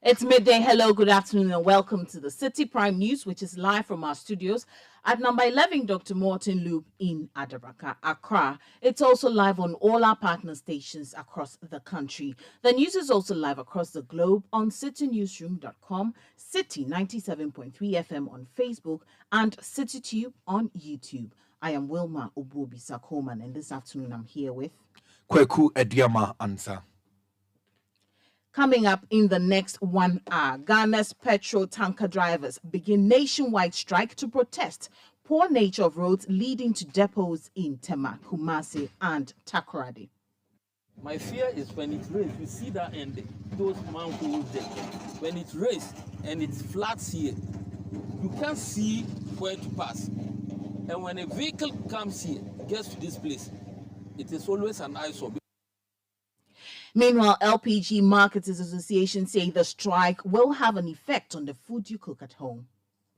It's midday. Hello, good afternoon, and welcome to the Citi Prime News, which is live from our studios at number 11 Dr. Morton Loop in Adabraka, Accra. It's also live on all our partner stations across the country. The news is also live across the globe on citynewsroom.com, Citi 97.3 FM on Facebook, and CityTube on YouTube. I am Wilma Obuobi Sakoman, and this afternoon I'm here with Kweku Ediama Ansa. Coming up in the next 1 hour, Ghana's petrol tanker drivers begin nationwide strike to protest poor nature of roads leading to depots in Tema, Kumasi, and Takoradi. My fear is when it rains, you see that end, those manholes there. When it rains and it's flat here, you can't see where to pass. And when a vehicle comes here, gets to this place, it is always an eyesore. Meanwhile, LPG Marketers Association say the strike will have an effect on the food you cook at home.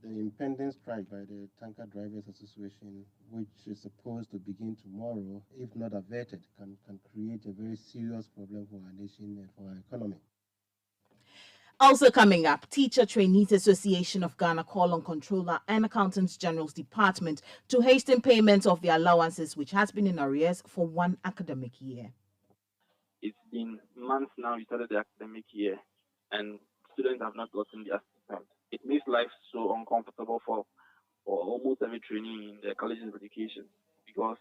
The impending strike by the Tanker Drivers Association, which is supposed to begin tomorrow, if not averted, can create a very serious problem for our nation and for our economy. Also coming up, Teacher Trainees Association of Ghana call on Controller and Accountants General's Department to hasten payment of the allowances which has been in arrears for one academic year. It's been months now we started the academic year and students have not gotten their stipend. It makes life so uncomfortable for almost every trainee in the colleges of education because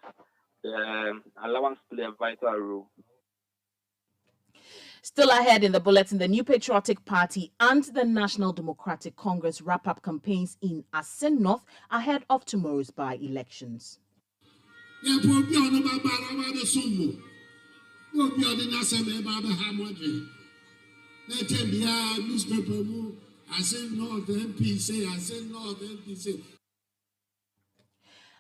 the allowance play a vital role. Still ahead in the bulletin, the New Patriotic Party and the National Democratic Congress wrap up campaigns in Asin North ahead of tomorrow's by-elections.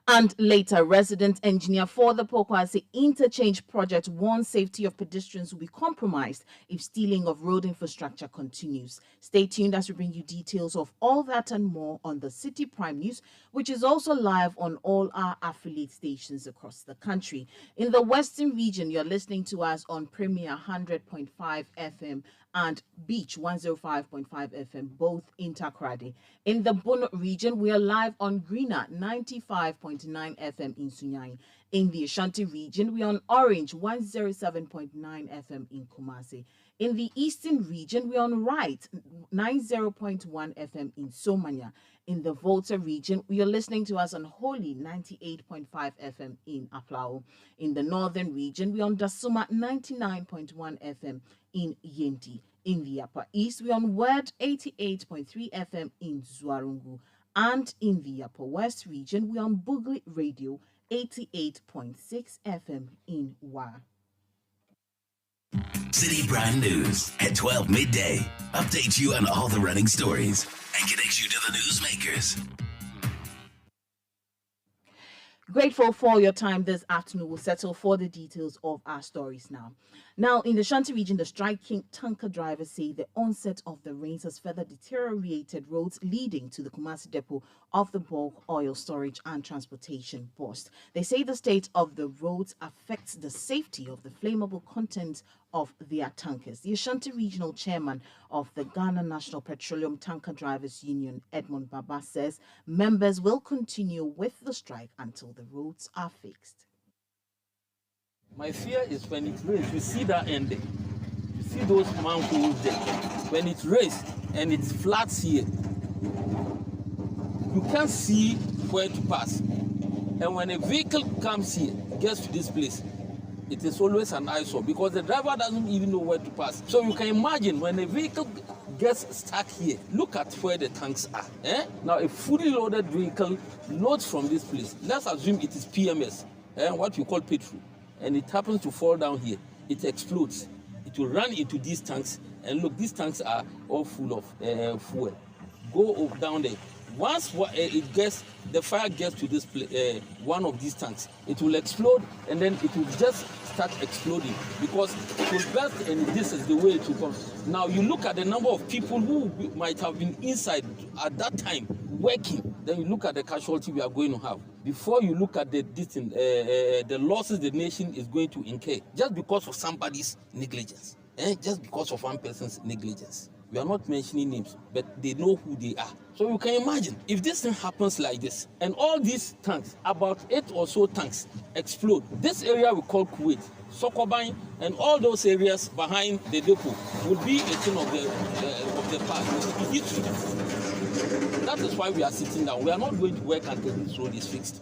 And later, resident engineer for the Pokwase interchange project warns safety of pedestrians will be compromised if stealing of road infrastructure continues. Stay tuned as we bring you details of all that and more on the Citi Prime News, which is also live on all our affiliate stations across the country. In the Western region, you're listening to us on Premier 100.5 FM and Beach 105.5 FM, both in Takoradi. In the Bono region, we are live on Greener 95.9 FM in Sunyani. In the Ashanti region, we are on Orange 107.9 FM in Kumasi. In the Eastern region, we are on Right 90.1 FM in Somanya. In the Volta region, we are listening to us on Holy 98.5 FM in Aflao. In the Northern region, we are on Dasuma 99.1 FM in Yenti. In the Upper East, we are on Word 88.3 FM in Zwarungu. And in the Upper West region, we are on Bugli Radio 88.6 FM in Wa. Citi Prime News at 12 midday. Updates you on all the running stories and connects you to the newsmakers. Grateful for your time this afternoon. We'll settle for the details of our stories now. Now, in the Shanti region, the striking tanker drivers say the onset of the rains has further deteriorated roads leading to the Kumasi depot of the bulk oil storage and transportation post. They say the state of the roads affects the safety of the flammable content of their tankers. The Ashanti Regional Chairman of the Ghana National Petroleum Tanker Drivers Union, Edmund Baba, says members will continue with the strike until the roads are fixed. My fear is when it rains, you see that end, you see those manholes there. When it rains and it's flat here, you can't see where to pass. And when a vehicle comes here, gets to this place, it is always an eyesore because the driver doesn't even know where to pass. So you can imagine when a vehicle gets stuck here, look at where the tanks are. Now a fully loaded vehicle loads from this place. Let's assume it is PMS, what we call petrol, and it happens to fall down here. It explodes. It will run into these tanks, and look, these tanks are all full of fuel. Go down there. Once the fire gets to this one of these tanks, it will explode, and then it will just start exploding because it will burst, and this is the way it will come. Now you look at the number of people who might have been inside at that time working. Then you look at the casualty we are going to have. Before you look at the losses the nation is going to incur just because of somebody's negligence, just because of one person's negligence. We are not mentioning names, but they know who they are. So you can imagine if this thing happens like this, and all these tanks, about 8 or so tanks, explode. This area we call Kuwait, Sokobane, and all those areas behind the depot will be a thing of the past. It will be history. That is why we are sitting down. We are not going to work until this road is fixed.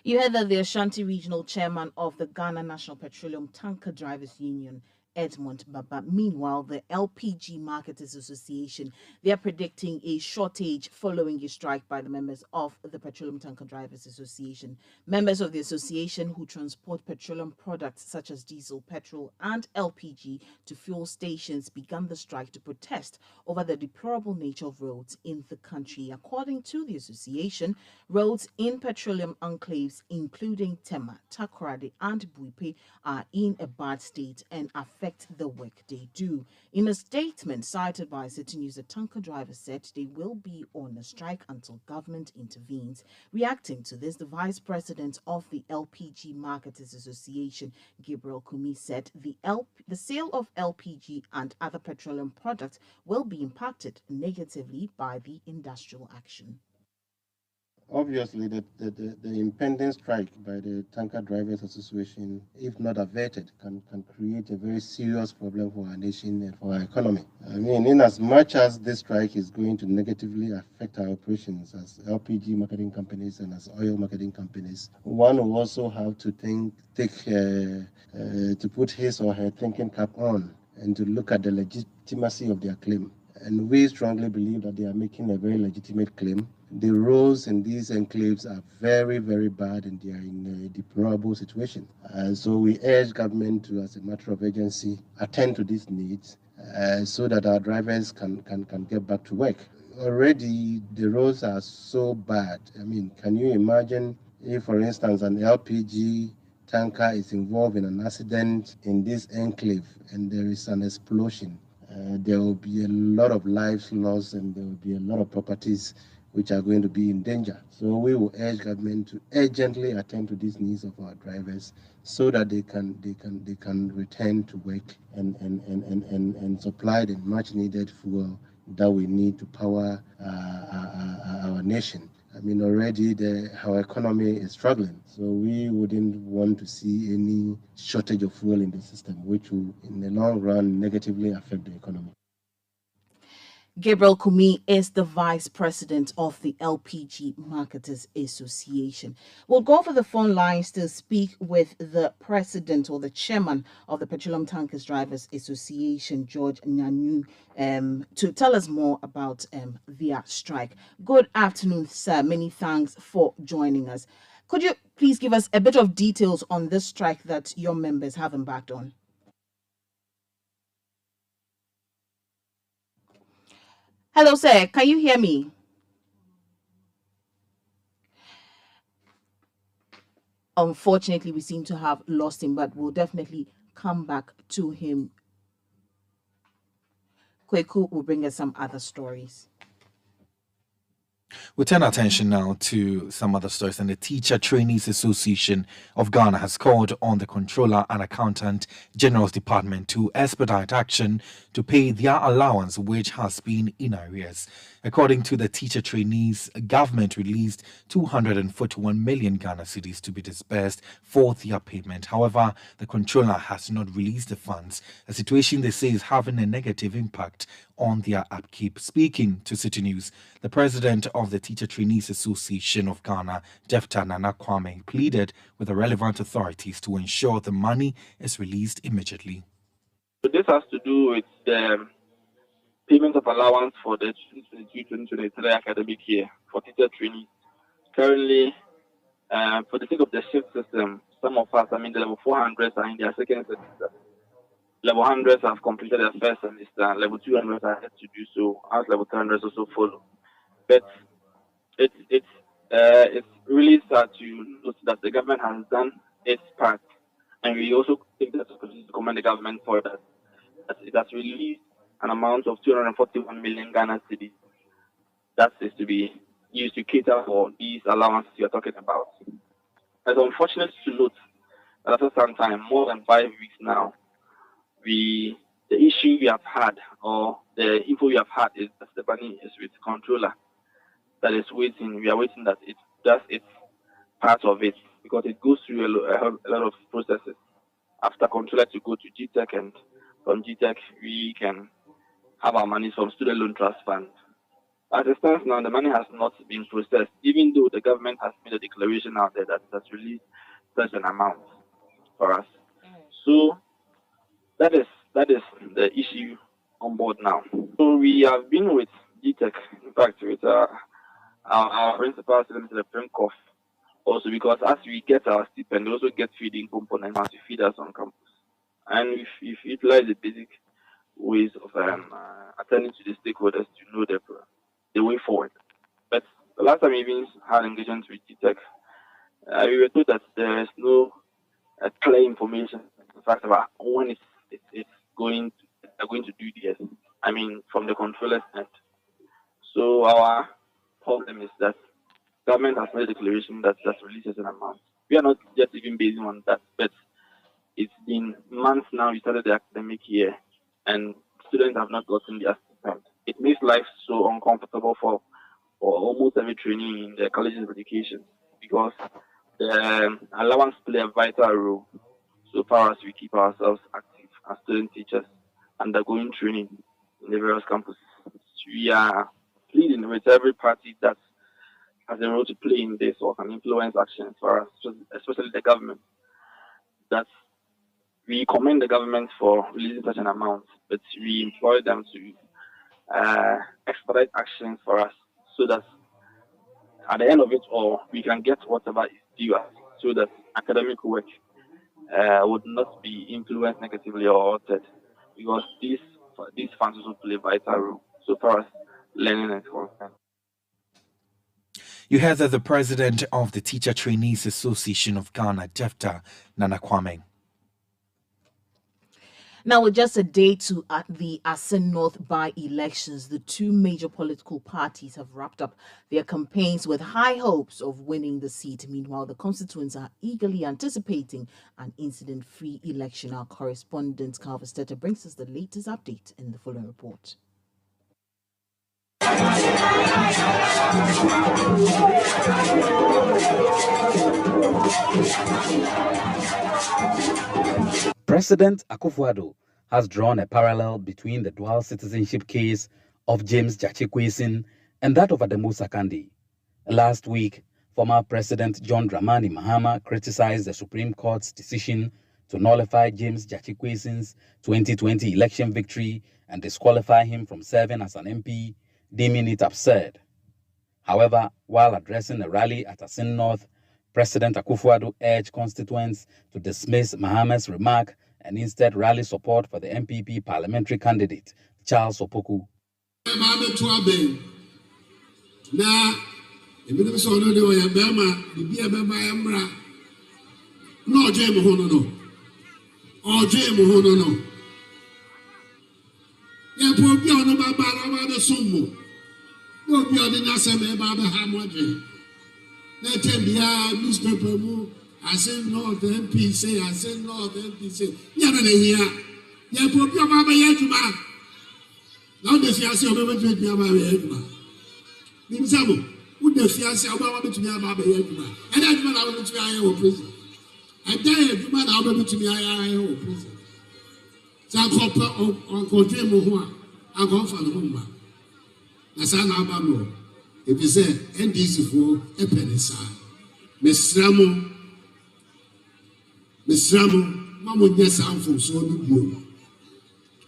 You heard that the Ashanti Regional Chairman of the Ghana National Petroleum Tanker Drivers Union, Edmund Baba. Meanwhile, the LPG Marketers Association, they are predicting a shortage following a strike by the members of the Petroleum Tanker Drivers Association. Members of the association who transport petroleum products such as diesel, petrol, and LPG to fuel stations began the strike to protest over the deplorable nature of roads in the country. According to the association, roads in petroleum enclaves, including Tema, Takoradi, and Buipe, are in a bad state and affect the work they do. In a statement cited by Citi News, the tanker driver said they will be on a strike until government intervenes. Reacting to this, the vice president of the LPG Marketers Association, Gabriel Kumi, said the sale of LPG and other petroleum products will be impacted negatively by the industrial action. Obviously, the impending strike by the Tanker Drivers Association, if not averted, can create a very serious problem for our nation and for our economy. I mean, in as much as this strike is going to negatively affect our operations as LPG marketing companies and as oil marketing companies, one will also have to to put his or her thinking cap on and to look at the legitimacy of their claim. And we strongly believe that they are making a very legitimate claim. The roads in these enclaves are very, very bad and they are in a deplorable situation. So we urge government to, as a matter of urgency, attend to these needs so that our drivers can get back to work. Already the roads are so bad. I mean, can you imagine if, for instance, an LPG tanker is involved in an accident in this enclave and there is an explosion? There will be a lot of lives lost and there will be a lot of properties which are going to be in danger. So we will urge government to urgently attend to these needs of our drivers so that they can return to work and supply the much needed fuel that we need to power our nation. I mean, already our economy is struggling, so we wouldn't want to see any shortage of fuel in the system, which will, in the long run, negatively affect the economy. Gabriel Kumi is the vice president of the LPG Marketers Association. We'll go over the phone lines to speak with the president or the chairman of the Petroleum Tankers Drivers Association, George Nyanu, to tell us more about their strike. Good afternoon, sir. Many thanks for joining us. Could you please give us a bit of details on this strike that your members have embarked on? Hello, sir. Can you hear me? Unfortunately, we seem to have lost him, but we'll definitely come back to him. Kweku will bring us some other stories. We turn our attention now to some other stories, and the Teacher Trainees Association of Ghana has called on the Controller and Accountant General's Department to expedite action to pay their allowance, which has been in arrears. According to the Teacher Trainees, government released 241 million Ghana cedis to be disbursed for their payment. However, the Controller has not released the funds, a situation they say is having a negative impact on their upkeep. Speaking to Citi News, the president of the Teacher Trainees Association of Ghana, Dr. Nana Kwame, pleaded with the relevant authorities to ensure the money is released immediately. So this has to do with the payment of allowance for the 2022-2023 academic year for teacher trainees. Currently, for the sake of the shift system, some of us, the level 400s are in their second semester. Level 100s have completed their first semester. Level 200s are yet to do so, as level 300s also follow. But it's really sad to note that the government has done its part, and we also take that opportunity to commend the government for that. It has released an amount of 241 million Ghana cedis that is to be used to cater for these allowances you're talking about. It's unfortunate to note that after some time, more than 5 weeks now, we the issue we have had, or the info we have had, is that the money is with the controller that is waiting. We are waiting that it does its part of it, because it goes through a lot of processes. After controller to go to GTEC, and from GTEC we can have our money from student loan trust fund. As it stands now, the money has not been processed, even though the government has made a declaration out there that it has released such an amount for us. So that is the issue on board now. So we have been with GTEC, in fact, with our principal, the PRIMCOF, also, because as we get our stipend, we also get feeding components to feed us on campus. And if we utilize the basic ways of attending to the stakeholders to know the way forward. But the last time we even had engagement with GTEC, we were told that there is no clear information, in fact, about when it's going to do this. I mean, from the controller's end. So our problem is that government has made a declaration that releases an amount. We are not just even basing on that, but it's been months now. We started the academic year, and students have not gotten their stipend. It makes life so uncomfortable for almost every trainee in the colleges of education, because the allowance play a vital role so far as we keep ourselves active as student teachers undergoing training in the various campuses. We are pleading with every party that has a role to play in this or can influence actions for us, especially the government, that we commend the government for releasing such an amount, but we implore them to expedite actions for us, so that at the end of it all, we can get whatever is due us, so that academic work would not be influenced negatively or altered, because these funds also play a vital role so far as learning is concerned. You heard that the president of the Teacher Trainees Association of Ghana, Jefta Nana Kwame. Now, with just a day to the Asin North by-elections, the two major political parties have wrapped up their campaigns with high hopes of winning the seat. Meanwhile, the constituents are eagerly anticipating an incident-free election. Our correspondent, Calvin Stetter, brings us the latest update in the following report. President Akufo-Addo has drawn a parallel between the dual citizenship case of James Gyakye Quayson and that of Adamu Sakandi. Last week, former President John Dramani Mahama criticized the Supreme Court's decision to nullify James Gyakye Quayson's 2020 election victory and disqualify him from serving as an MP, deeming it absurd. However, while addressing a rally at Asin North, President Akufo-Addo urged constituents to dismiss Mahama's remark and instead rally support for the MPP parliamentary candidate, Charles Opoku. Newspaper Asin North MP say, Asin North MP say. Yeah, no, here. Yeah, put your mama yetuma. Now the fiancé of me to my yetuma. Nimsamo, who the fiancé of my to my yetuma. And that man I want to be a prison. And then man I want to be a prison. So I call on Kodre Mohua. I go for the home. That's an album. If you say NDC for a penisa, Mesramo, Mamma, yes, I'm from so new.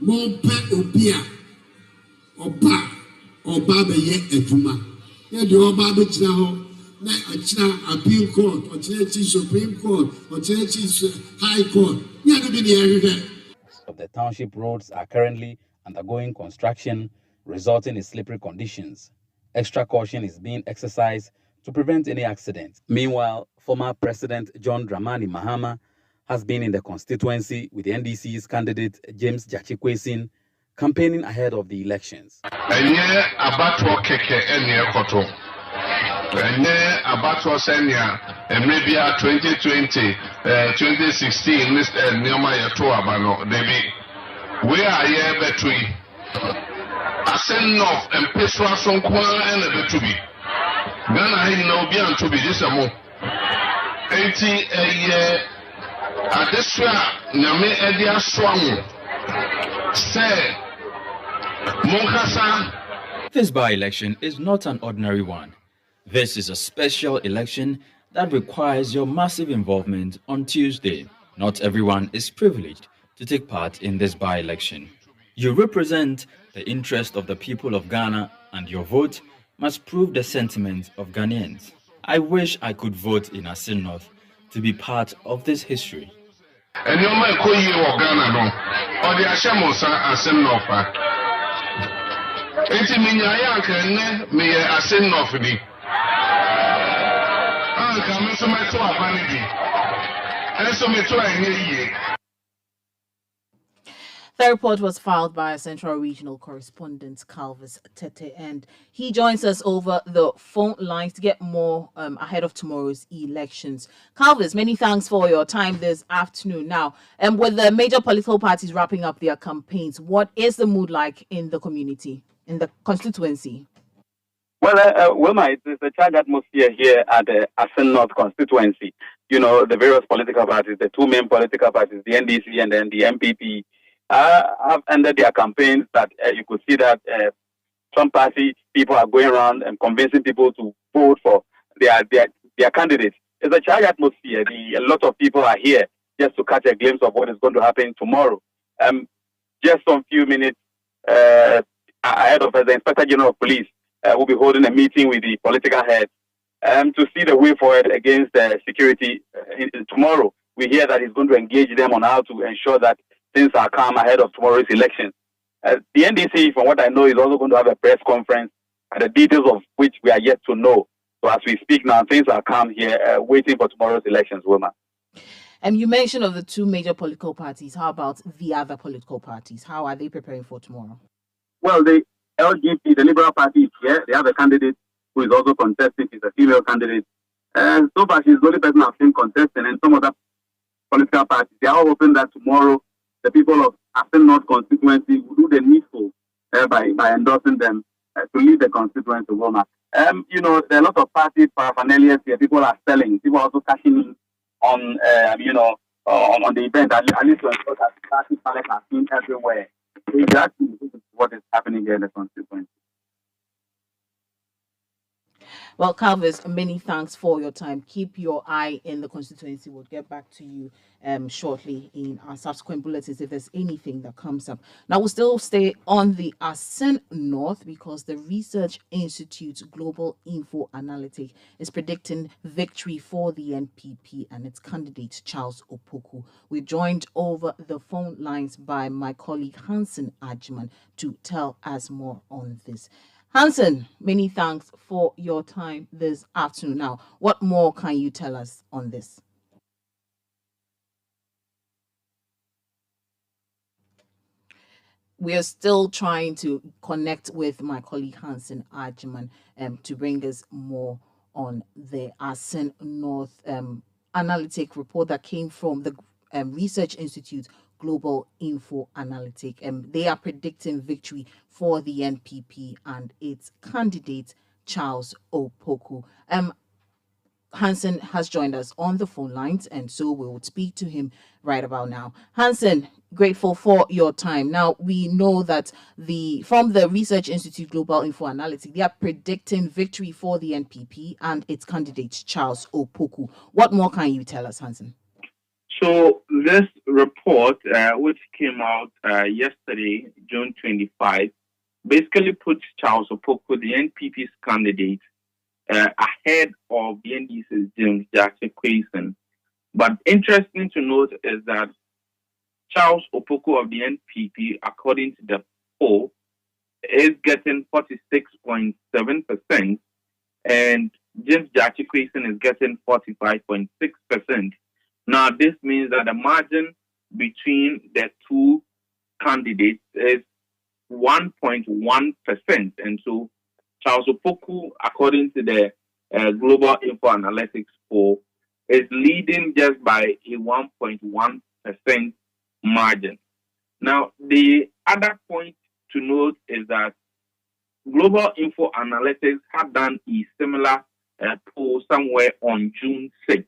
More pet Opia, or Ba, or Baba yet a Juma. Yeah, the old Baba now, a appeal court, or Churchy Supreme Court, or Churchy High Court. Yeah, to be the area. Of the township roads are currently undergoing construction, resulting in slippery conditions. Extra caution is being exercised to prevent any accidents. Meanwhile, former President John Dramani Mahama has been in the constituency with the NDC's candidate James Gyakye Quayson, campaigning ahead of the elections. Abattoir Senior, and maybe 2020, 2016, Mr. Nioma Yato Abano, Debbie. We are here between Asin North and Peswa Sonkwa and the Betubi. Ghana had no bien to be this a more 80 a year. At this year, Name Edia Swang say Monkasa. This by-election is not an ordinary one. This is a special election that requires your massive involvement on Tuesday. Not everyone is privileged to take part in this by-election. You represent the interest of the people of Ghana, and your vote must prove the sentiment of Ghanaians. I wish I could vote in Asin North to be part of this history. And your man call you or Ghana no, or the Ashamosa Asin North. Enti minyaya kenne me Asin North ni. Anka me so meto abani bi. Enso meto enye ye. The report was filed by Central Regional Correspondent Calvis Tete, and he joins us over the phone lines to get more ahead of tomorrow's elections. Calvis, many thanks for your time this afternoon. Now, with the major political parties wrapping up their campaigns, what is the mood like in the community, in the constituency? Well, Wilma, it's a charged atmosphere here at the Asin North constituency. You know, the various political parties, the two main political parties, the NDC and then the MPP, have ended their campaigns. That you could see that some party people are going around and convincing people to vote for their candidates. It's a charged atmosphere. A lot of people are here just to catch a glimpse of what is going to happen tomorrow. Just some few minutes ahead of the Inspector General of Police will be holding a meeting with the political heads to see the way forward against security tomorrow. We hear that he's going to engage them on how to ensure that things are calm ahead of tomorrow's election. The NDC, from what I know, is also going to have a press conference, the details of which we are yet to know. So as we speak now, things are calm here, waiting for tomorrow's elections, Wilma. You mentioned of the two major political parties. How about the other political parties? How are they preparing for tomorrow? Well, the LGP, the Liberal Party, is here. They have a candidate who is also contesting. She's a female candidate. And so far, she's the only person I've seen contesting. And some other political parties, they are all hoping that tomorrow the people of Asin North constituency will do the needful by endorsing them to lead the constituency, Wilma. You know, there are a lot of party paraphernalia here. People are selling. People are also cashing in on, on the event. At least to ensure that party pallets are seen everywhere. So exactly this is what is happening here in the constituency. Well, Calvis, many thanks for your time. Keep your eye in the constituency. We'll get back to you shortly in our subsequent bulletins if there's anything that comes up. Now, we'll still stay on the Asin North because the Research Institute's Global Info Analytic is predicting victory for the NPP and its candidate, Charles Opoku. We're joined over the phone lines by my colleague, Asin Ajman, to tell us more on this. Hansen, many thanks for your time this afternoon. Now, what more can you tell us on this? We are still trying to connect with my colleague Asin Ajman to bring us more on the Asin North analytic report that came from the Research Institute Global Info Analytic. They are predicting victory for the NPP and its candidate, Charles Opoku. Hansen has joined us on the phone lines, and so we will speak to him right about now. Hansen, grateful for your time. Now, we know that from the Research Institute Global Info Analytic, they are predicting victory for the NPP and its candidate, Charles Opoku. What more can you tell us, Hansen? So this report, which came out yesterday, June 25, basically puts Charles Opoku, the NPP's candidate, ahead of the NDC's James Jackie. But interesting to note is that Charles Opoku of the NPP, according to the poll, is getting 46.7%, and James Jackie is getting 45.6%. Now, this means that the margin between the two candidates is 1.1%. And so Charles Opoku, according to the Global Info Analytics poll, is leading just by a 1.1% margin. Now, the other point to note is that Global Info Analytics had done a similar poll somewhere on June 6th.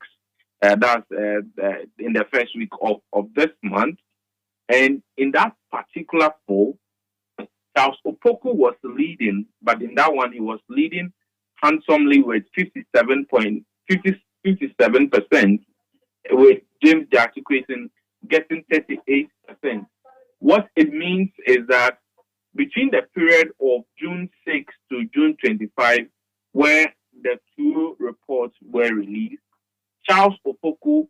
That's in the first week of this month. And in that particular poll, Charles Opoku was leading, but in that one, he was leading handsomely with 57%, with James Jachikwesin getting 38%. What it means is that between the period of June 6 to June 25, where the two reports were released, Charles Opoku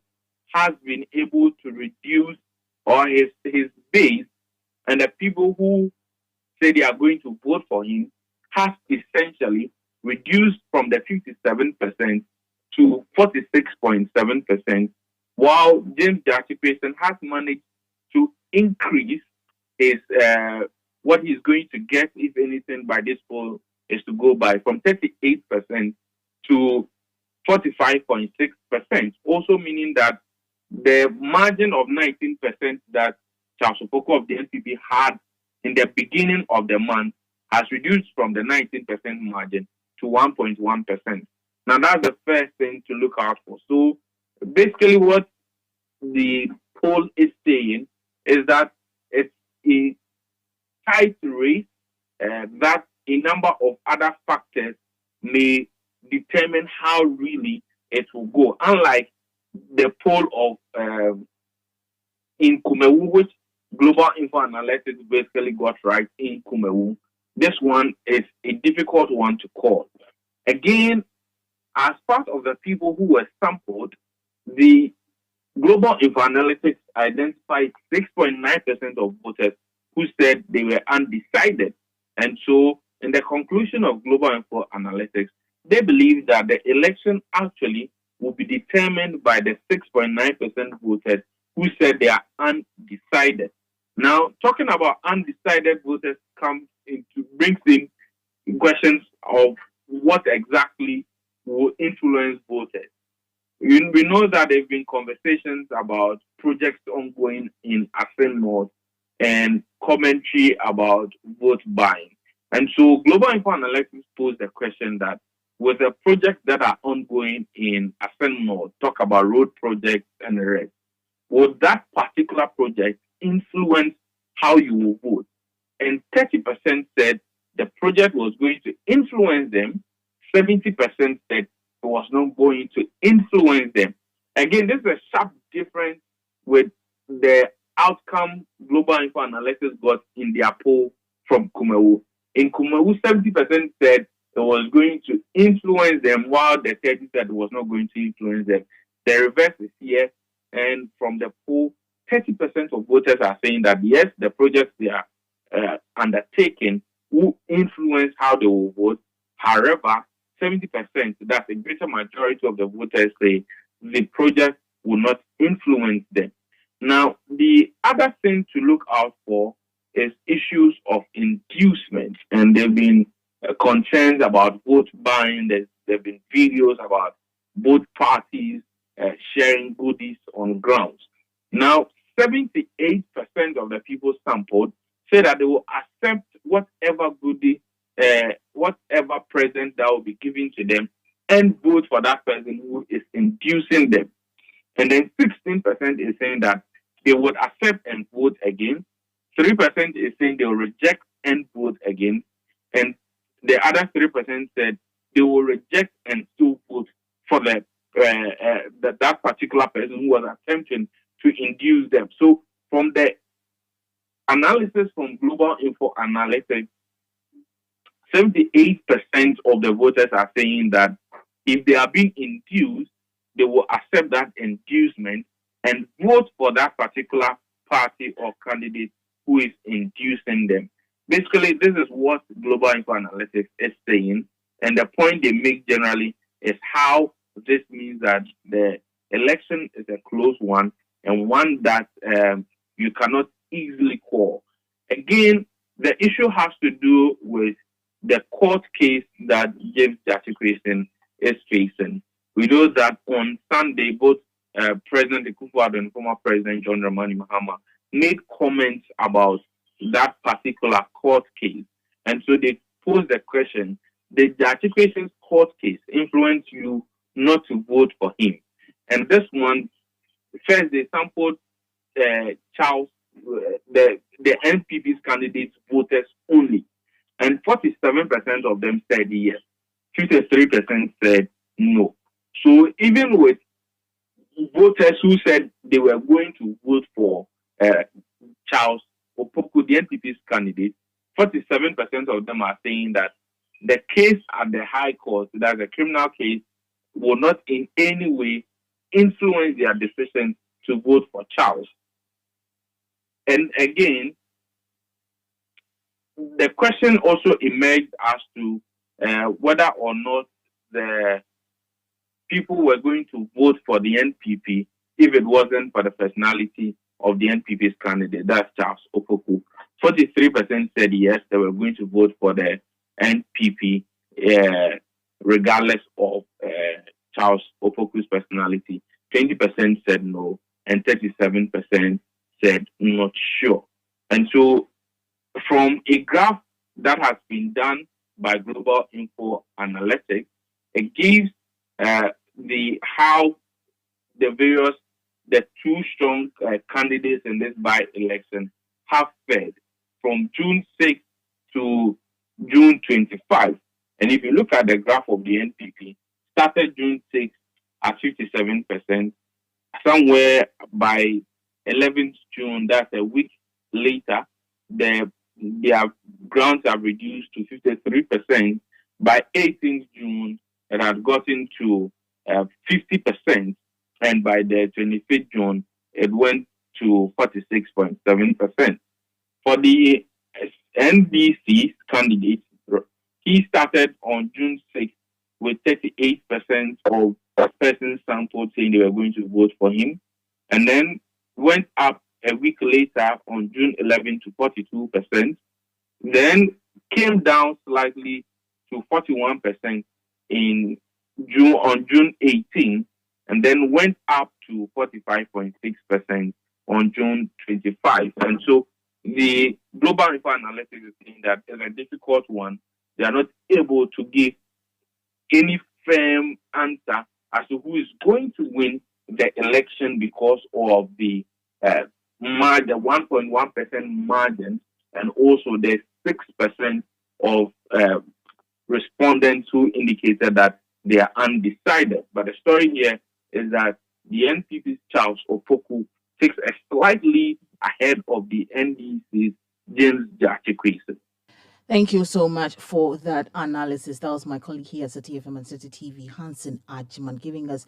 has been able to reduce, or his base, and the people who say they are going to vote for him has essentially reduced from the 57% to 46.7%, while James Jachikwesin has managed to increase his what he's going to get, if anything, by this poll is to go by from 38% to 45.6%, also meaning that the margin of 19% that Charles Opoku of the NPP had in the beginning of the month has reduced from the 19% margin to 1.1%. Now, that's the first thing to look out for. So, basically, what the poll is saying is that it's a tight race, that a number of other factors may determine how really it will go. Unlike the poll of in Kumewu, which Global Info Analytics basically got right in Kumewu, this one is a difficult one to call. Again, as part of the people who were sampled, the Global Info Analytics identified 6.9% of voters who said they were undecided. And so, in the conclusion of Global Info Analytics, they believe that the election actually will be determined by the 6.9% voters who said they are undecided. Now, talking about undecided voters brings in questions of what exactly will influence voters. We know that there have been conversations about projects ongoing in Asin North and commentary about vote buying. And so Global Info Analytics posed the question that with the projects that are ongoing in Asin North, talk about road projects and the rest, would that particular project influence how you will vote? And 30% said the project was going to influence them. 70% said it was not going to influence them. Again, this is a sharp difference with the outcome Global Info Analytics got in their poll from Kumewu. In Kumewu, 70% said it was going to influence them, while the 30% said it was not going to influence them. The reverse is here. And from the poll, 30% of voters are saying that yes, the projects they are undertaking will influence how they will vote. However, 70%, that's a greater majority of the voters, say the project will not influence them. Now, the other thing to look out for is issues of inducement. And there have been concerns about vote buying. There have been videos about both parties sharing goodies on grounds. Now, 78% of the people sampled say that they will accept whatever goodie, whatever present that will be given to them, and vote for that person who is inducing them. And then 16% is saying that they would accept and vote again. 3% is saying they will reject and vote again. And the other 3% said they will reject and still vote for that particular person who was attempting to induce them. So from the analysis from Global Info Analytics, 78% of the voters are saying that if they are being induced, they will accept that inducement and vote for that particular party or candidate who is inducing them. Basically, this is what Global Info Analytics is saying. And the point they make generally is how this means that the election is a close one and one that you cannot easily call. Again, the issue has to do with the court case that James Jachikwesin is facing. We know that on Sunday, both President Akufo-Addo and former President John Dramani Mahama made comments about that particular court case. And so they posed the question, did Jachikwesin's court case influence you not to vote for him? And this one, first they sampled Charles, the NPP's candidates voters only. And 47% of them said yes. 53% said no. So even with voters who said they were going to vote for Charles Opoku, the NPP's candidate, 47% of them are saying that the case at the High Court, that's a criminal case, will not in any way influence their decision to vote for Charles. And again, the question also emerged as to whether or not the people were going to vote for the NPP if it wasn't for the personality of the NPP's candidate, that's Charles Opoku. 43% said yes, they were going to vote for the NPP regardless of Charles Opoku's personality. 20% said no, and 37% said not sure. And so from a graph that has been done by Global Info Analytics, it gives how the two strong candidates in this by-election have fared from June 6 to June 25. And if you look at the graph of the NPP, started June 6 at 57%, somewhere by 11th June, that's a week later, their grounds have reduced to 53%. By 18th June, it had gotten to 50%, and by the 25th June, it went to 46.7%. For the NDC candidate, he started on June 6th with 38% of persons sampled saying they were going to vote for him, and then went up a week later on June 11 to 42%, then came down slightly to 41% on June 18, and then went up to 45.6% on June 25. And so the Global Info Analytics is saying that it's a difficult one. They are not able to give any firm answer as to who is going to win the election because of the 1.1% margin, and also the 6% of respondents who indicated that they are undecided. But the story here is that the NPP's Charles Opoku takes a slightly ahead of the NDC's James Jachikwesin. Thank you so much for that analysis. That was my colleague here at Citi FM and Citi TV, Hansen Ajiman, giving us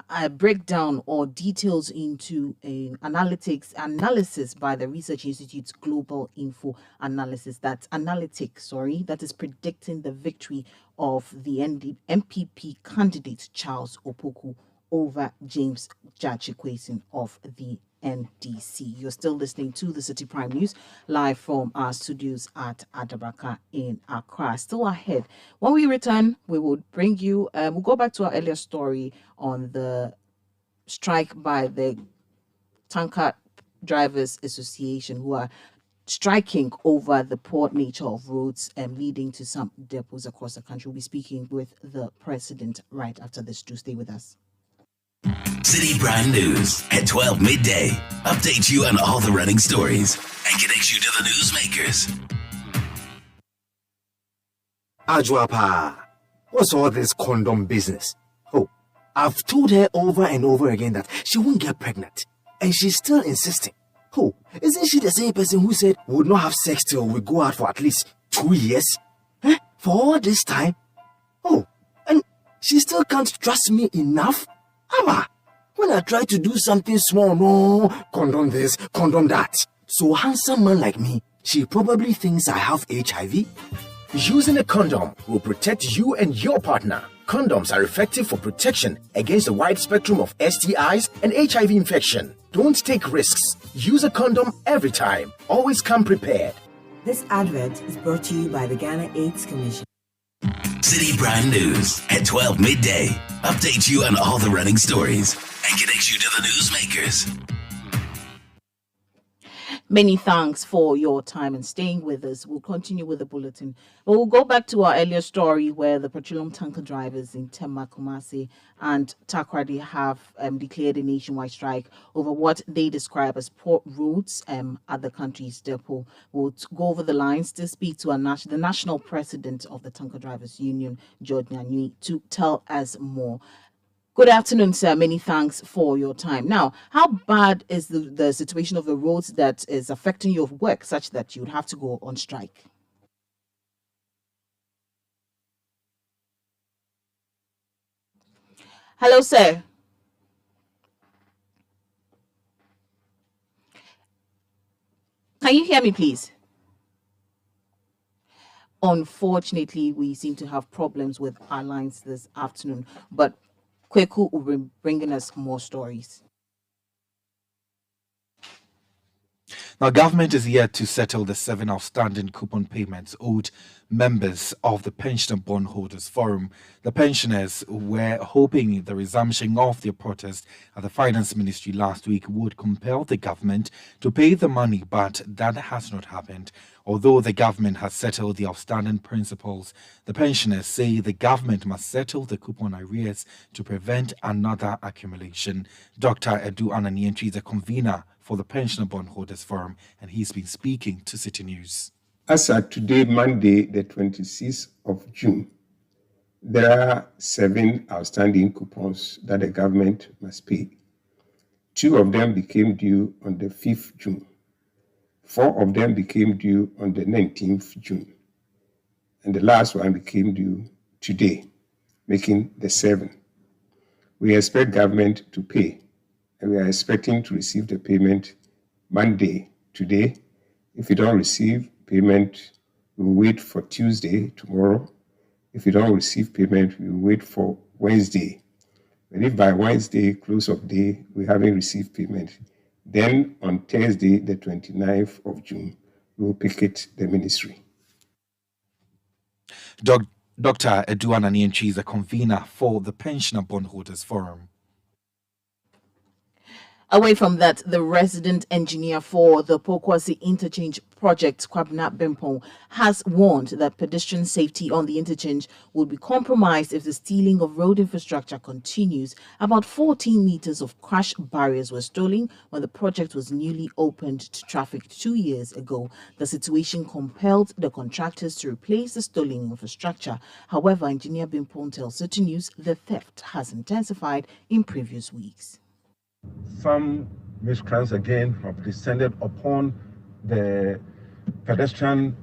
a breakdown or details into analysis by the Research Institute's Global Info Analysis. That's that is predicting the victory of the MPP candidate Charles Opoku over James Jachikwesin of the NDC. You're still listening to the Citi Prime News live from our studios at Adabraka in Accra. Still ahead. When we return, we will bring you, we'll go back to our earlier story on the strike by the Tanker Drivers Association, who are striking over the poor nature of roads leading to some depots across the country. We'll be speaking with the president right after this. Do stay with us. Citi Prime News at 12 midday. Update you on all the running stories and connect you to the newsmakers. Ajwapa, what's all this condom business? Oh, I've told her over and over again that she won't get pregnant, and she's still insisting. Oh, isn't she the same person who said we would not have sex till we go out for at least 2 years? For all this time? Oh, and she still can't trust me enough? Ama, when I try to do something small, no, condom this, condom that. So handsome man like me, she probably thinks I have HIV. Using a condom will protect you and your partner. Condoms are effective for protection against a wide spectrum of STIs and HIV infection. Don't take risks. Use a condom every time. Always come prepared. This advert is brought to you by the Ghana AIDS Commission. Citi Prime News at 12 midday. Update you on all the running stories and connect you to the newsmakers. Many thanks for your time and staying with us. We'll continue with the bulletin. But we'll go back to our earlier story where the petroleum tanker drivers in Tema, Kumasi and Takoradi have declared a nationwide strike over what they describe as poor roads at the country's depot. We'll go over the lines to speak to the national president of the Tanker Drivers Union, George Nyanyui, to tell us more. Good afternoon, sir. Many thanks for your time. Now, how bad is the situation of the roads that is affecting your work such that you would have to go on strike? Hello, sir. Can you hear me, please? Unfortunately, we seem to have problems with our lines this afternoon, but Kweku will be bringing us more stories. Now, government is yet to settle the 7 outstanding coupon payments owed members of the Pensioner Bondholders Forum. The pensioners were hoping the resumption of their protest at the Finance Ministry last week would compel the government to pay the money, but that has not happened. Although the government has settled the outstanding principals, the pensioners say the government must settle the coupon arrears to prevent another accumulation. Dr. Edu Ananientri is the convener for the Pensioner Bondholders Forum, and he's been speaking to Citi News. As at today, Monday, the 26th of June, there are 7 outstanding coupons that the government must pay. 2 of them became due on the 5th June. 4 of them became due on the 19th June. And the last one became due today, making the 7. We expect government to pay, and we are expecting to receive the payment Monday, today. If you don't receive payment, we will wait for Tuesday, tomorrow. If you don't receive payment, we will wait for Wednesday. And if by Wednesday, close of day, we haven't received payment, then on Thursday, the 29th of June, we will picket the ministry. Dr. Edu Ananientri is a convener for the Pensioner Bondholders Forum. Away from that, the resident engineer for the Pokwasi Interchange project, Kwabna Bimpong, has warned that pedestrian safety on the interchange will be compromised if the stealing of road infrastructure continues. About 14 meters of crash barriers were stolen when the project was newly opened to traffic 2 years ago. The situation compelled the contractors to replace the stolen infrastructure. However, Engineer Bimpong tells Citi News the theft has intensified in previous weeks. Some miscreants again have descended upon the pedestrian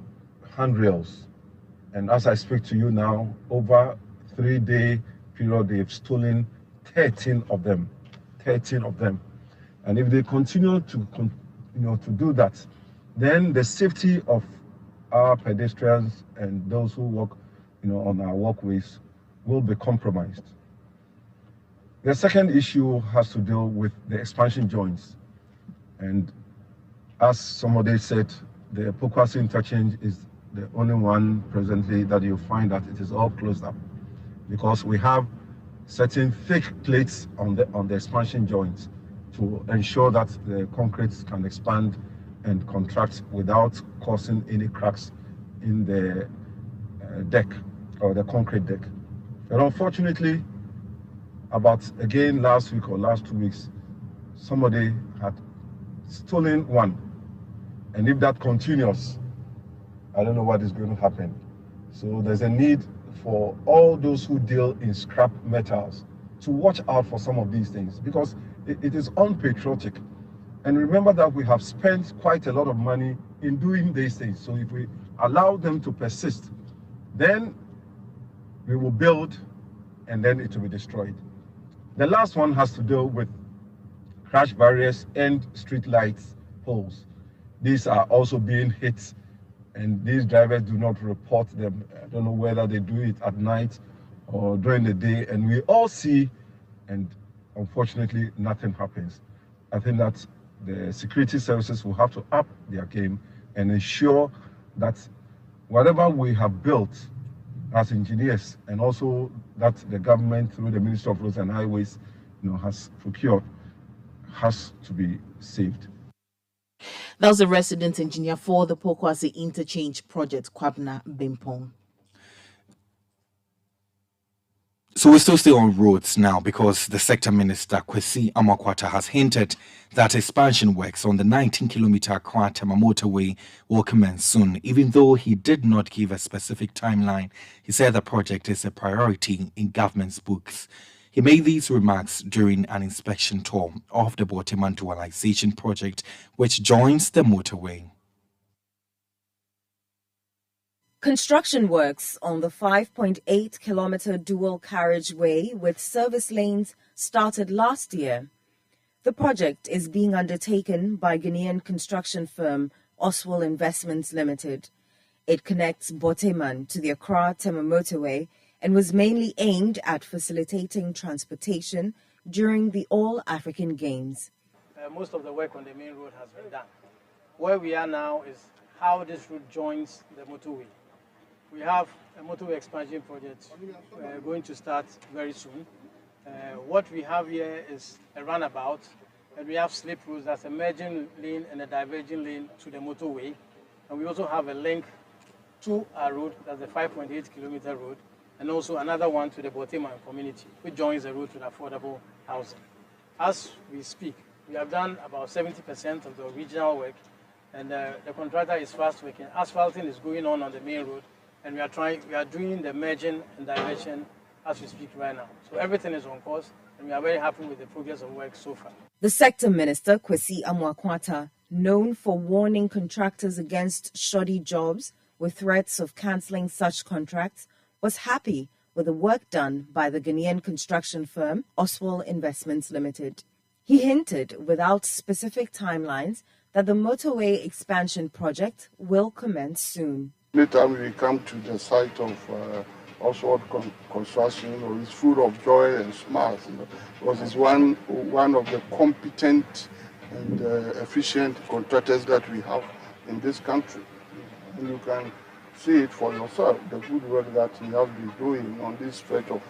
handrails, and as I speak to you now, over 3-day period, they've stolen 13 of them. 13 of them, and if they continue to do that, then the safety of our pedestrians and those who walk, on our walkways will be compromised. The second issue has to do with the expansion joints. And as somebody said, the Pokwasi interchange is the only one presently that you find that it is all closed up, because we have certain thick plates on the expansion joints to ensure that the concrete can expand and contract without causing any cracks in the deck or the concrete deck. But unfortunately, about again last week or last 2 weeks, somebody had stolen one, and if that continues, I don't know what is going to happen. So there's a need for all those who deal in scrap metals to watch out for some of these things, because it is unpatriotic. And remember that we have spent quite a lot of money in doing these things. So if we allow them to persist, then we will build and then it will be destroyed. The last one has to do with crash barriers and street lights poles. These are also being hit, and these drivers do not report them. I don't know whether they do it at night or during the day, and we all see, and unfortunately nothing happens. I think that the security services will have to up their game and ensure that whatever we have built as engineers, and also that the government through the Ministry of Roads and Highways has procured, has to be saved. That was the resident engineer for the Pokwase Interchange Project, Kwabna Bimpong. So we're still on roads now because the sector minister, Kejetia Market, has hinted that expansion works on the 19-kilometer Accra-Tema motorway will commence soon. Even though he did not give a specific timeline, he said the project is a priority in government's books. He made these remarks during an inspection tour of the Boteman dualization project, which joins the motorway. Construction works on the 5.8-kilometer dual carriageway with service lanes started last year. The project is being undertaken by Ghanaian construction firm Oswald Investments Limited. It connects Boteman to the Accra-Tema motorway and was mainly aimed at facilitating transportation during the All-African Games. Most of the work on the main road has been done. Where we are now is how this route joins the motorway. We have a motorway expansion project going to start very soon. What we have here is a runabout, and we have slip roads, that's a merging lane and a diverging lane to the motorway. And we also have a link to our road, that's the 5.8-kilometer road, and also another one to the Boteman community, which joins the road to the affordable housing. As we speak, we have done about 70% of the original work, and the contractor is fast working. Asphalting is going on the main road, and we are doing the merging and diversion as we speak right now. So everything is on course, and we are very happy with the progress of work so far. The sector minister, Kejetia Market, known for warning contractors against shoddy jobs with threats of cancelling such contracts, was happy with the work done by the Ghanaian construction firm Oswald Investments Limited. He hinted, without specific timelines, that the motorway expansion project will commence soon. Anytime we come to the site of Oswald Construction, it's full of joy and smiles, because it's one of the competent and efficient contractors that we have in this country. And you can see it for yourself, the good work that he has been doing on this stretch of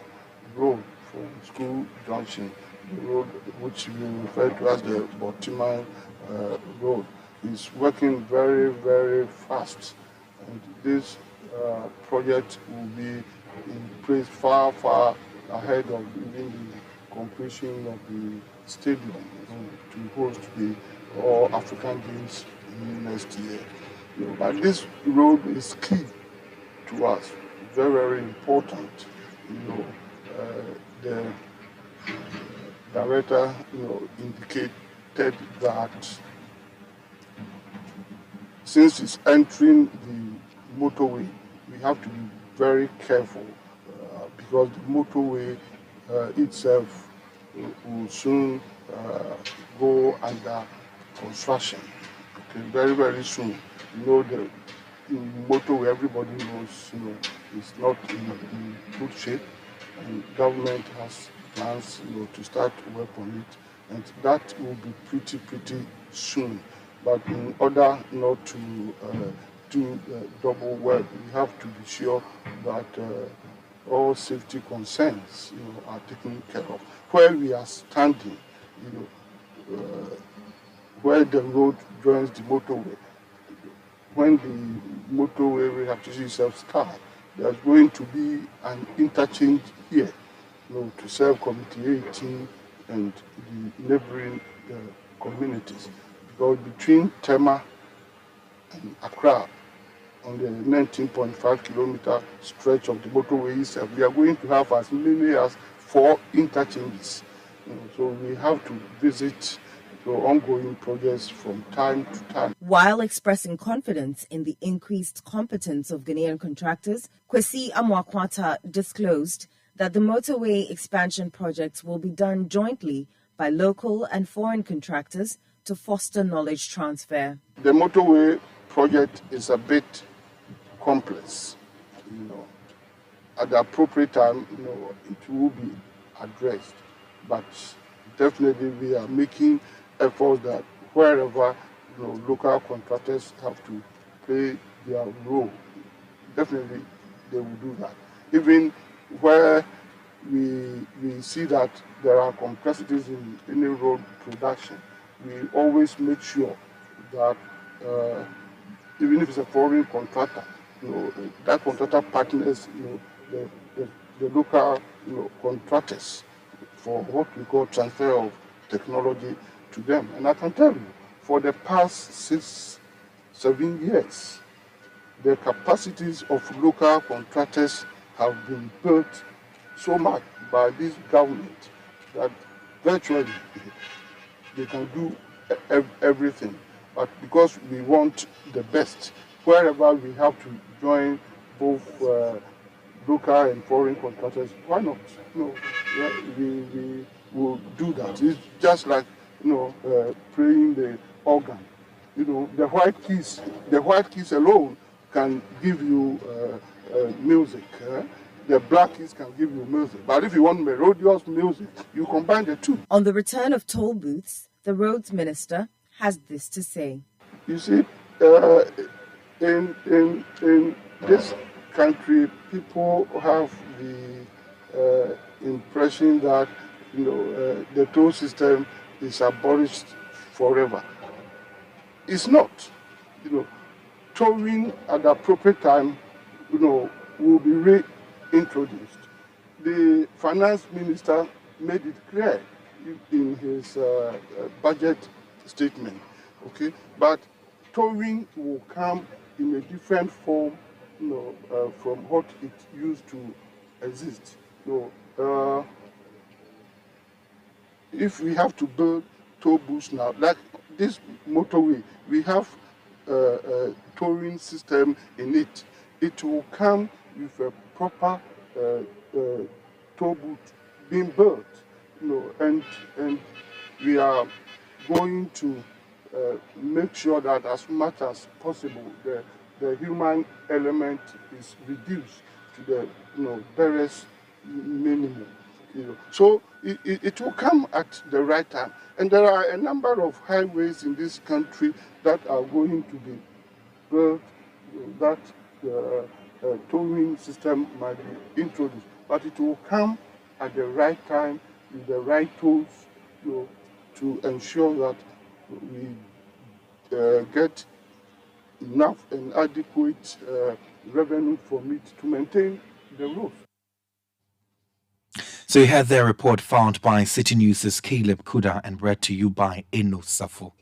road from School Junction, the road which we refer to as the Boteman road. He's working very, very fast. And this project will be in place far, far ahead of even the completion of the stadium to host the All-African Games next year. But this road is key to us, very, very important. The director, indicated that since it's entering the motorway, we have to be very careful because the motorway itself will soon go under construction. Okay, very, very soon. The motorway, everybody knows, is not in good shape, and government has plans, to start work on it, and that will be pretty soon. But in order not to do double work, we have to be sure that all safety concerns, are taken care of. Where we are standing, where the road joins the motorway, when the motorway rehabilitation itself starts, there's going to be an interchange here, to serve Committee 18 and the neighboring communities. Because between Tema and Accra, on the 19.5-kilometer stretch of the motorway itself, we are going to have as many as 4 interchanges. So we have to visit the ongoing projects from time to time. While expressing confidence in the increased competence of Ghanaian contractors, Kejetia Market disclosed that the motorway expansion projects will be done jointly by local and foreign contractors to foster knowledge transfer. The motorway project is a bit complex. At the appropriate time, it will be addressed. But definitely we are making efforts that wherever local contractors have to play their role, definitely they will do that. Even where we see that there are complexities in any road production, we always make sure that even if it's a foreign contractor, that contractor partners, the local, contractors for what we call transfer of technology to them. And I can tell you, for the past 6-7 years, the capacities of local contractors have been built so much by this government that virtually they can do everything. But because we want the best, wherever we have to join both local and foreign contractors, why not? We will do that. It's just like playing the organ. The white keys alone can give you music. The black keys can give you music. But if you want melodious music, you combine the two. On the return of toll booths, the roads minister has this to say. You see, in this country, people have the impression that the toll system is abolished forever. It's not. Tolling at the appropriate time, will be reintroduced. The finance minister made it clear in his budget statement. Okay, but tolling will come in a different form, from what it used to exist. If we have to build toll booths now, like this motorway, we have a tolling system in it. It will come with a proper toll booth being built, and we are going to make sure that as much as possible the human element is reduced to the barest minimum. So it will come at the right time. And there are a number of highways in this country that are going to be built, that the tolling system might be introduced. But it will come at the right time with the right tools to ensure that we get enough and adequate revenue from it to maintain the roads. So you had their report found by City News' Caleb Kuda and read to you by Eno Safo.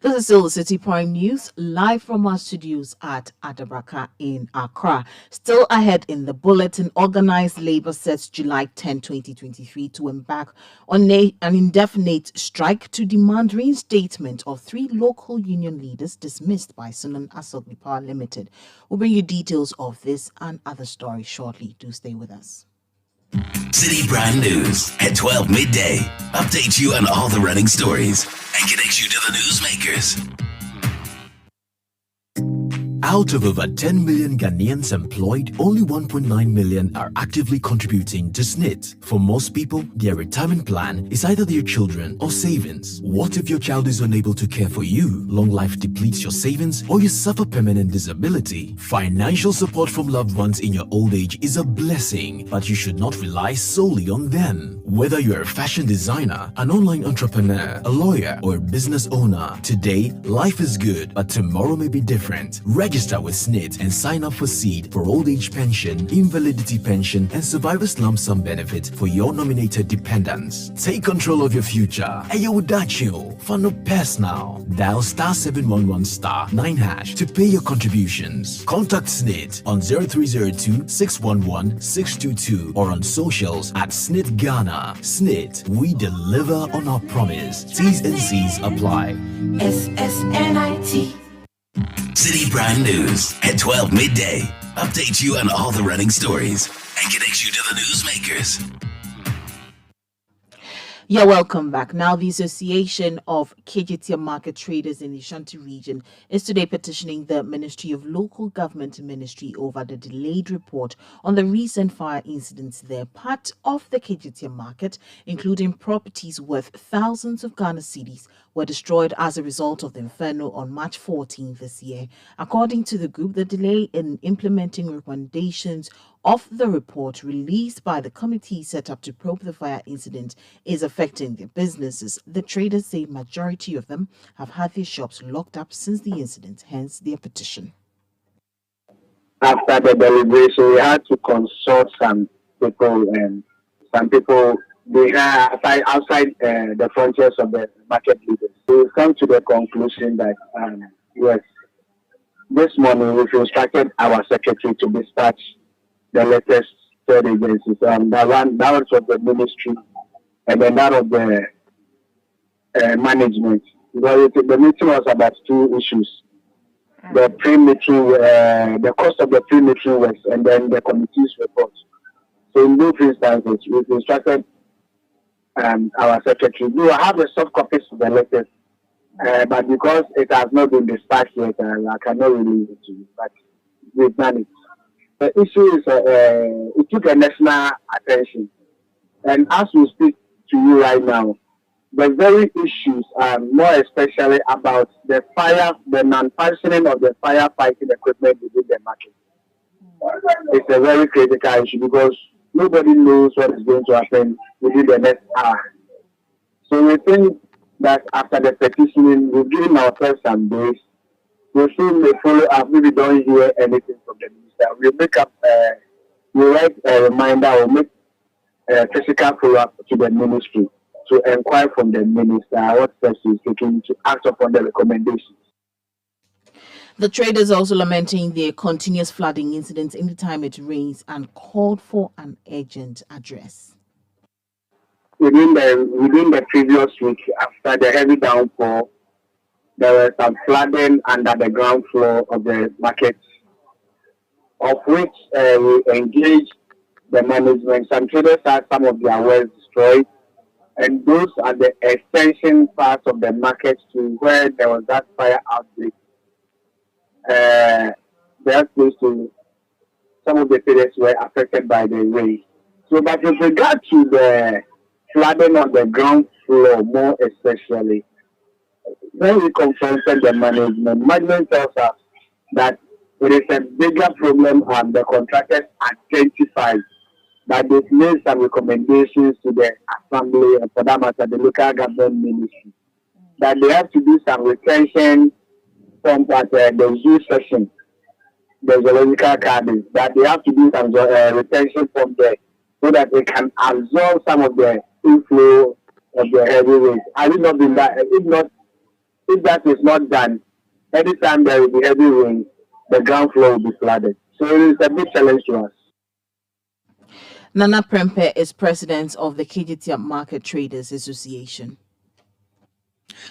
This is still the Citi Prime News, live from our studios at Adabraka in Accra. Still ahead in the bulletin, organized labor sets July 10, 2023 to embark on an indefinite strike to demand reinstatement of 3 local union leaders dismissed by Sunan Asogli Power Limited. We'll bring you details of this and other stories shortly. Do stay with us. Citi Prime News at 12 midday. Update you on all the running stories and connect you to the newsmakers. Out of over 10 million Ghanaians employed, only 1.9 million are actively contributing to SNIT. For most people, their retirement plan is either their children or savings. What if your child is unable to care for you? Long life depletes your savings, or you suffer permanent disability. Financial support from loved ones in your old age is a blessing, but you should not rely solely on them. Whether you're a fashion designer, an online entrepreneur, a lawyer, or a business owner, today, life is good, but tomorrow may be different. Register with SNIT and sign up for SEED for old age pension, invalidity pension, and survivor's lump sum benefit for your nominated dependents. Take control of your future. Ayawudachio, Fano Pass now. Dial *711*9# to pay your contributions. Contact SNIT on 0302 611 622 or on socials at SNIT Ghana. SNIT, we deliver on our promise. T's and C's apply. SSNIT. Citi Prime News at 12 midday. Update you on all the running stories and connect you to the newsmakers. Yeah, welcome back. Now, the Association of Kejetia Market Traders in the Ashanti region is today petitioning the Ministry of Local Government Ministry over the delayed report on the recent fire incidents there. Part of the Kejetia market, including properties worth thousands of Ghana cedis, were destroyed as a result of the inferno on March 14 this year. According to the group, the delay in implementing recommendations of the report released by the committee set up to probe the fire incident is affecting their businesses. The traders say majority of them have had their shops locked up since the incident, hence their petition. After the deliberation, we had to consult some people, and some people outside the frontiers of the market leaders. We've come to the conclusion that yes, this morning we've instructed our secretary to dispatch the latest third agencies. That was of the ministry, and then that of the management. Because the meeting was about two issues. The pre-meeting, the cost of the pre-meeting works, and then the committee's report. So in both instances, we've instructed our secretary. We will have the soft copies of the letters, but because it has not been dispatched yet, I cannot release it to you. But we've done it. The issue is it took a national attention, and as we speak to you right now, the very issues are more especially about the non-functioning of the firefighting equipment within the market. It's a very critical issue because nobody knows what is going to happen within the next hour. So we think that after the petitioning, we've given ourselves some days. We'll soon follow up. Maybe don't hear anything from the minister. We'll we'll write a reminder or make a physical follow-up to the ministry to inquire from the minister what steps he's taking to act upon the recommendations. The traders also lamenting the continuous flooding incidents anytime it rains and called for an urgent address. Within the previous week, after the heavy downpour, there was some flooding under the ground floor of the market, of which we engaged the management. Some traders had some of their wares destroyed, and those are the extension parts of the market to where there was that fire outbreak. They are close to some of the traders were affected by the rain. So, but with regard to the flooding on the ground floor, more especially, when we confronted the management tells us that it is a bigger problem and the contractors identified that they've made some recommendations to the assembly and for that matter the local government ministry that they have to do some retention from the zoo session, the zoological gardens, that they have to do some retention from there so that they can absorb some of the inflow of the heavy rains. I will not be that. If that is not done, anytime there will be heavy rain, the ground floor will be flooded. So it is a big challenge to us. Nana Prempe is president of the Kejetia Market Traders Association.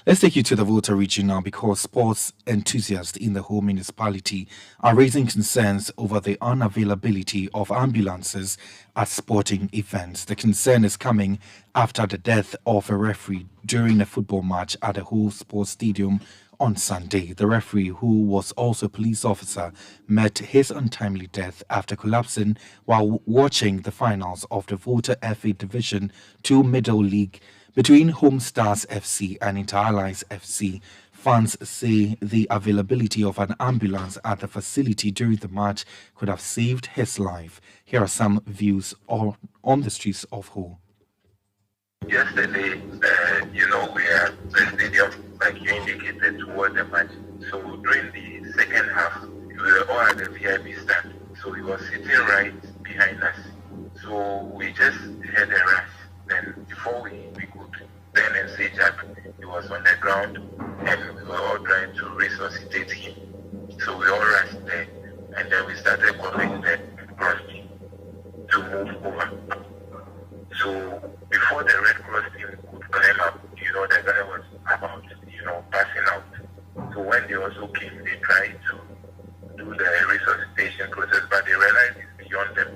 Let's take you to the Volta region now because sports enthusiasts in the whole municipality are raising concerns over the unavailability of ambulances at sporting events. The concern is coming after the death of a referee during a football match at the whole sports stadium on Sunday. The referee, who was also a police officer, met his untimely death after collapsing while watching the finals of the Volta FA Division 2 Middle League between Home Stars FC and Inter-Allies FC. Fans say the availability of an ambulance at the facility during the match could have saved his life. Here are some views on the streets of Hull. Yesterday, we are the stadium, like you indicated, towards the match. So during the second half, we were all at the VIP stand. So he was sitting right behind us. So we just had a rush. Then before we could turn and say that he was on the ground and we were all trying to resuscitate him. So we all rushed there and then we started calling the cross team to move over. So before the Red Cross team could climb up, the guy was about, passing out. So when they also came, they tried to do the resuscitation process, but they realized it's beyond them.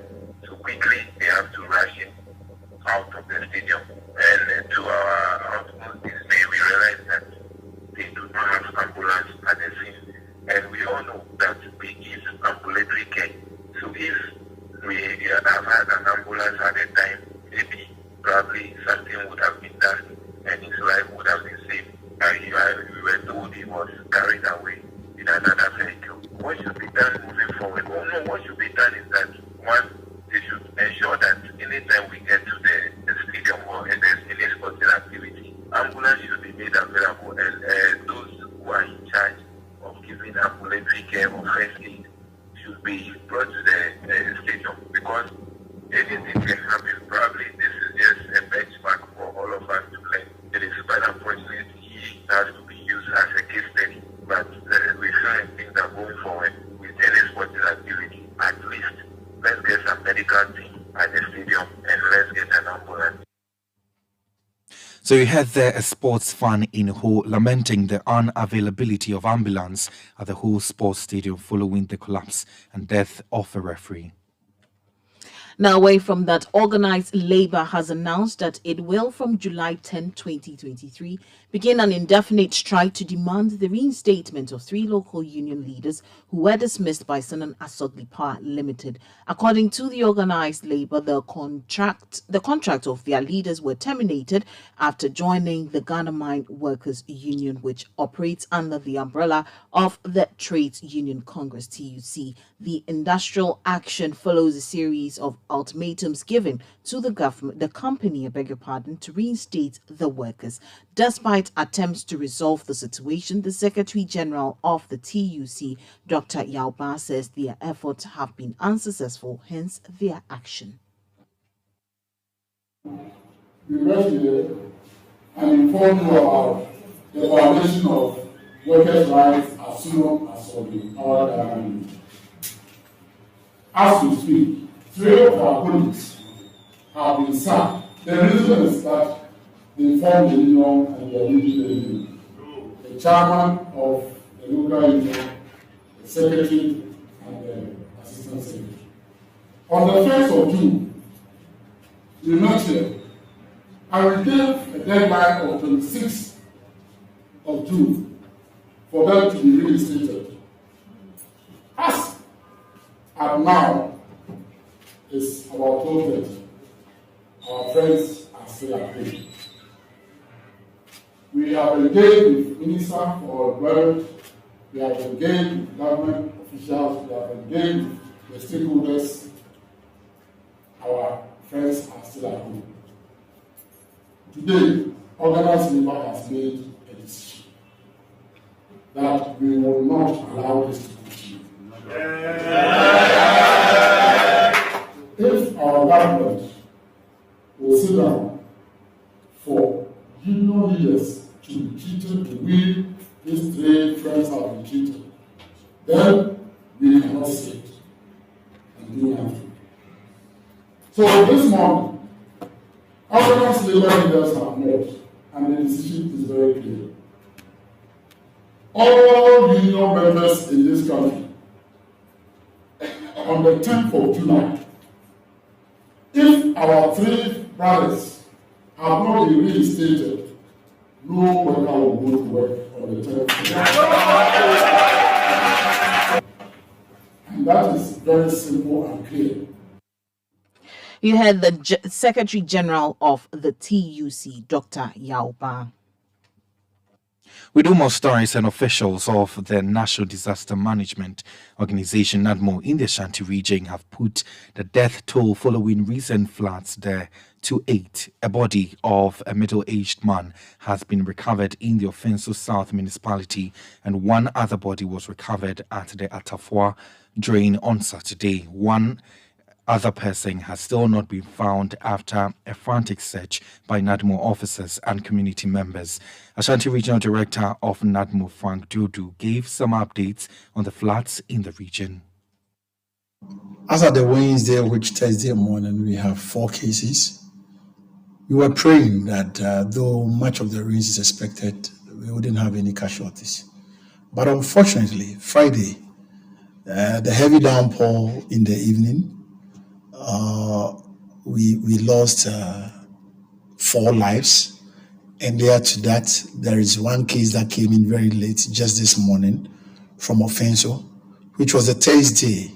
So quickly, they have to rush in out of the stadium. And to our utmost dismay, we realized that they do not have ambulance at the scene. And we all know that we give ambulatory care. So if we have had an ambulance at the time, maybe probably something would have been done and his life would have been saved by anytime we get to the stadium or there's any sporting activity, ambulance should be made available, and those who are in charge of giving ambulatory care or first aid should be brought to the stadium, because anything can happen. Probably this is just a benchmark for all of us to learn. It is quite unfortunate he has to be used as a case study, but we sure think that going forward with any sporting activity, at least let's get some medical team at the stadium and let's get an ambulance. So you heard there a sports fan in Ho lamenting the unavailability of ambulance at the Ho Sports Stadium following the collapse and death of a referee. Now, away from that, organized labor has announced that it will, from July 10, 2023, begin an indefinite strike to demand the reinstatement of 3 local union leaders who were dismissed by Sanan Asogli Power Limited. According to the organized labor, the contract of their leaders were terminated after joining the Ghana Mine Workers Union, which operates under the umbrella of the Trades Union Congress, TUC. The industrial action follows a series of ultimatums given to the company, to reinstate the workers. Despite attempts to resolve the situation, the Secretary General of the TUC, Dr. Yauba, says their efforts have been unsuccessful, hence their action. We met here and informed you about the violation of workers' rights as soon as our government. As we speak, 3 of our colleagues have been sacked. The reason is that they formed the union and they are leading the union. The chairman of the local union, the secretary, and the assistant secretary. On the 1st of June, we met here and we gave a deadline of 26th of June for them to be reinstated. As at now, it's about 12:30. Our friends are still at home. We have engaged with Minister for Employment, we have engaged with government officials, we have engaged with the stakeholders. Our friends are still at home. Today, organized labor has made a decision that we will not allow this to continue. If our government will sit down for union leaders to be treated the way these 3 friends have been treated, then we cannot sit and do nothing. So this morning, organized labor leaders have met, and the decision is very clear. All union members in this country, on the 10th of July, if our 3 brothers have not been reinstated, no worker will go to work on the 10th of July. And that is very simple and clear. You heard the Secretary General of the TUC, Dr. Yauba. We do more stories, and officials of the National Disaster Management Organization, NADMO, in the Ashanti region have put the death toll following recent floods there to 8. A body of a middle-aged man has been recovered in the Offenso South municipality, and 1 other body was recovered at the Atafua drain on Saturday. 1 other person has still not been found after a frantic search by NADMO officers and community members. Ashanti Regional Director of NADMO, Frank Jodu, gave some updates on the floods in the region. As at the Wednesday, which Thursday morning, we have 4 cases. We were praying that though much of the rains is expected, we wouldn't have any casualties. But unfortunately, Friday, the heavy downpour in the evening, we lost 4 lives, and later to that, there is 1 case that came in very late, just this morning, from Offenso, which was a Thursday.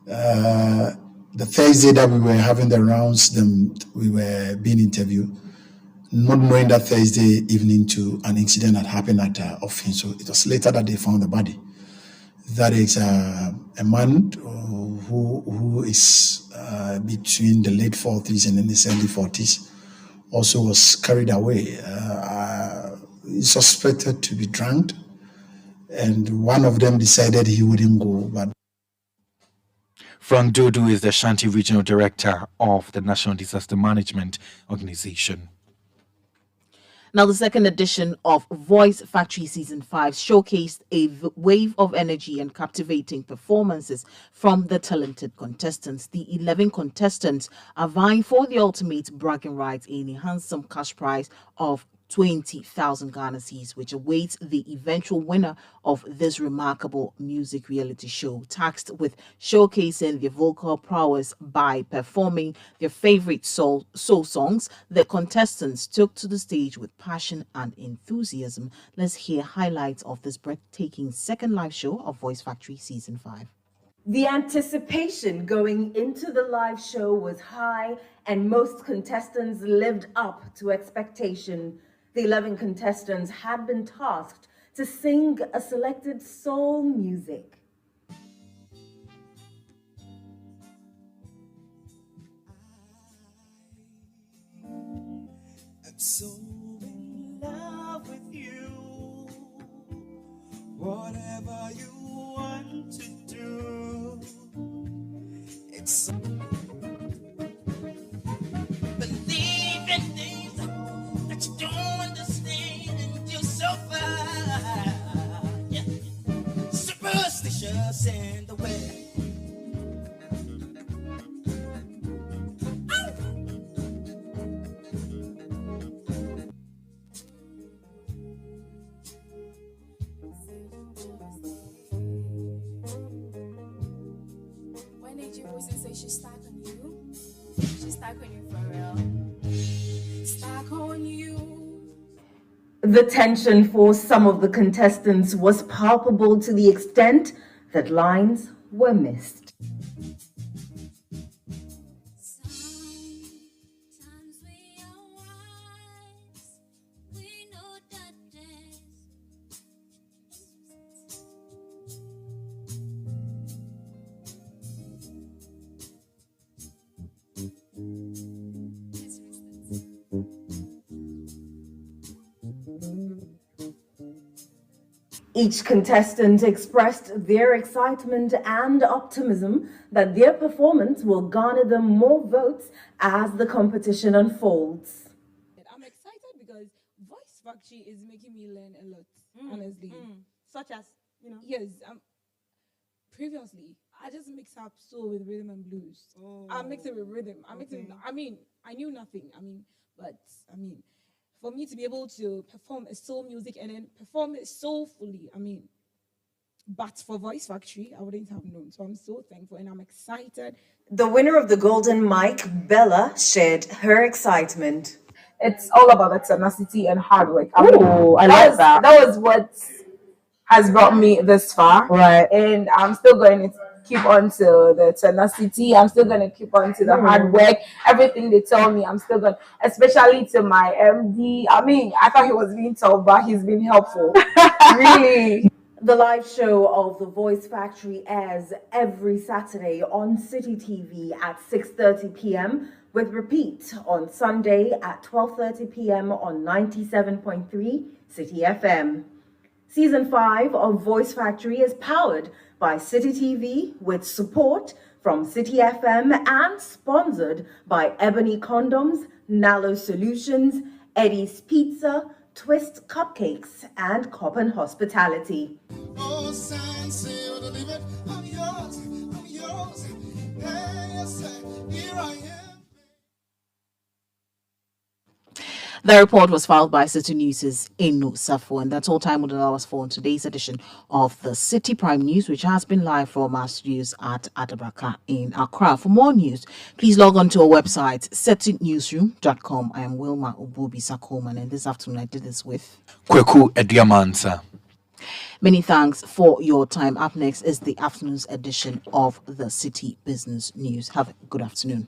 The Thursday that we were having the rounds, we were being interviewed, not knowing that Thursday evening to an incident that happened at Offenso. It was later that they found the body. That is a man who is between the late 40s and in his early 40s, also was carried away. He's suspected to be drunk, and one of them decided he wouldn't go. But Frank Dodo is the Shanti Regional Director of the National Disaster Management Organization. Now, the second edition of Voice Factory Season 5 showcased a wave of energy and captivating performances from the talented contestants. The 11 contestants are vying for the ultimate bragging rights in a handsome cash prize of 20,000 Ghana cedis, which awaits the eventual winner of this remarkable music reality show, tasked with showcasing their vocal prowess by performing their favorite soul songs. The contestants took to the stage with passion and enthusiasm. Let's hear highlights of this breathtaking second live show of Voice Factory Season 5. The anticipation going into the live show was high, and most contestants lived up to expectation. The 11 contestants had been tasked to sing a selected soul music. I'm so in love with you. Whatever you want to do, it's believe in things that you don't understand, and you're so far, yeah. Superstitious in the way. When did your voice say she's stuck on you? She's stuck on you for real. Stuck on you. The tension for some of the contestants was palpable to the extent that lines were missed. Each contestant expressed their excitement and optimism that their performance will garner them more votes as the competition unfolds. I'm excited because Voice Factory is making me learn a lot, honestly. Such as, Yes, previously, I just mix up soul with rhythm and blues. I mix it with rhythm. I knew nothing. For me to be able to perform a soul music and then perform it soulfully, but for Voice Factory, I wouldn't have known. So I'm so thankful and I'm excited. The winner of the Golden Mic, Bella, shared her excitement. It's all about the tenacity and hard work. I like that. That was what has brought me this far. Right. And I'm still going to keep on to the tenacity. I'm still going to keep on to the hard work. Everything they tell me, I'm still going to, especially to my MD. I thought he was being tough, but he's been helpful. Really. The live show of The Voice Factory airs every Saturday on Citi TV at 6:30 p.m. with repeat on Sunday at 12:30 p.m. on 97.3 Citi FM. Season 5 of Voice Factory is powered by Citi TV with support from Citi FM and sponsored by Ebony Condoms, Nalo Solutions, Eddie's Pizza, Twist Cupcakes, and Coppen Hospitality. Oh, sign, seal, believe it. I'm yours. I'm yours. Hey, yes, here I am. The report was filed by Citi News' Inu Safo, and that's all time would allow us for on today's edition of the Citi Prime News, which has been live from our studios at Adabraka in Accra. For more news, please log on to our website, setinewsroom.com. I am Wilma Obubi Sakoman, and this afternoon I did this with Kweku Ediamansa. Many thanks for your time. Up next is the afternoon's edition of the Citi Business News. Have a good afternoon.